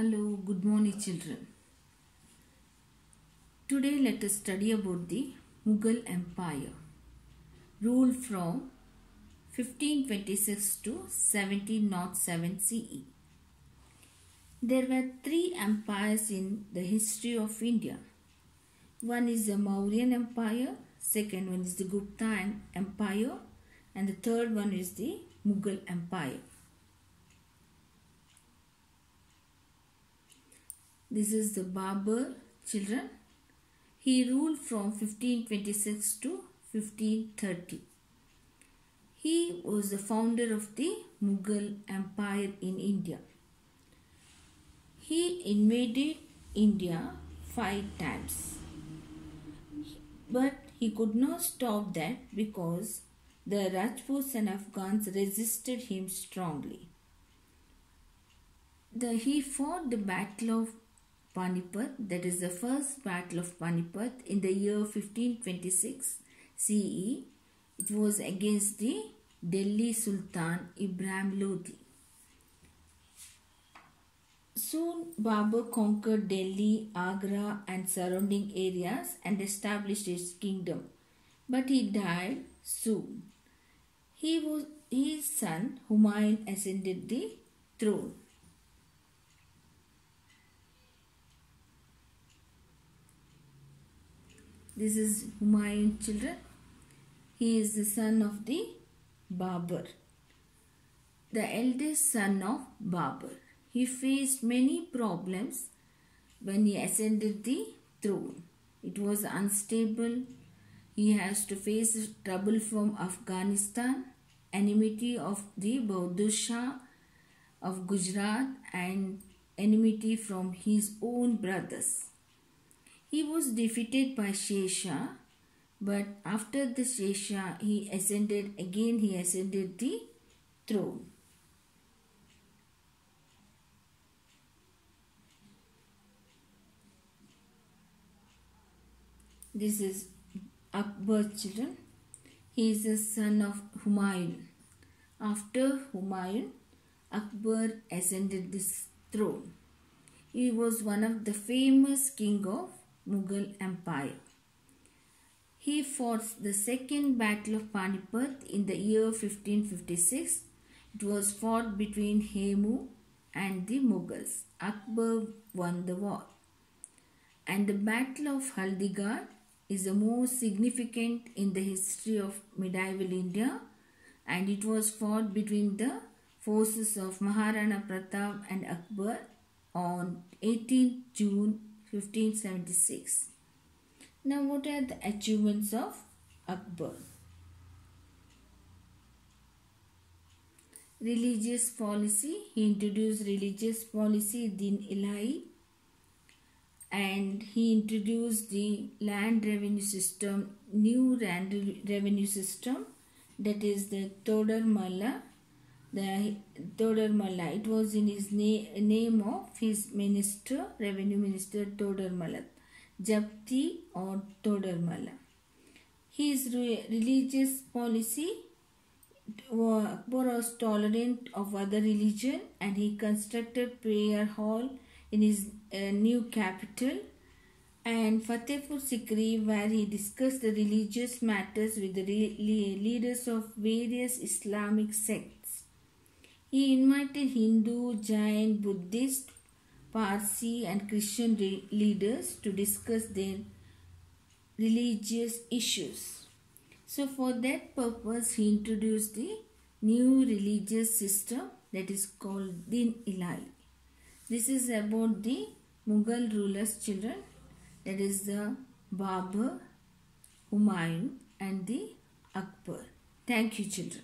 Hello, good morning children. Today let us study about the Mughal Empire, ruled from 1526 to 1707 CE. There were three empires in the history of India. One is the Mauryan Empire, second one is the Gupta Empire, and the third one is the Mughal Empire. This is the Babur, children. He ruled from 1526 to 1530. He was the founder of the Mughal Empire in India. He invaded India 5 times. But he could not stop that because the Rajputs and Afghans resisted him strongly. He fought the Battle of Panipat, that is the first Battle of Panipat, in the year 1526 CE. It was against the Delhi Sultan Ibrahim Lodi. Soon Babur conquered Delhi, Agra and surrounding areas and established his kingdom. But he died soon. His son Humayun ascended the throne. This is Humayun, children. He is the son of the Babur, the eldest son of Babur. He faced many problems when he ascended the throne. It was unstable. He has to face trouble from Afghanistan, enmity of the Bahadur Shah of Gujarat, and enmity from his own brothers. He was defeated by Sher Shah, but after the Sher Shah, he ascended the throne. This is Akbar, children. He is the son of Humayun. After Humayun, Akbar ascended this throne. He was one of the famous king of Mughal Empire. He fought the second Battle of Panipat in the year 1556. It was fought between Hemu and the Mughals. Akbar won the war. And the Battle of Haldighati is the most significant in the history of medieval India, and it was fought between the forces of Maharana Pratap and Akbar on 18 June 1576. Now, what are the achievements of Akbar? Religious policy. He introduced religious policy, Din-e-Ilahi, and he introduced the land revenue system, new land revenue system, that is the Todar Malla. It was in his name of his minister, revenue minister Todar Malla, Japti or Todar Malla. His religious policy, Akbar was tolerant of other religion, and he constructed prayer hall in his new capital, and Fatehpur Sikri, where he discussed the religious matters with the leaders of various Islamic sects. He invited Hindu, Jain, Buddhist, Parsi and Christian leaders to discuss their religious issues. So for that purpose, he introduced the new religious system that is called Din-e-Ilahi. This is about the Mughal rulers, children. That is the Babur, Humayun and the Akbar. Thank you, children.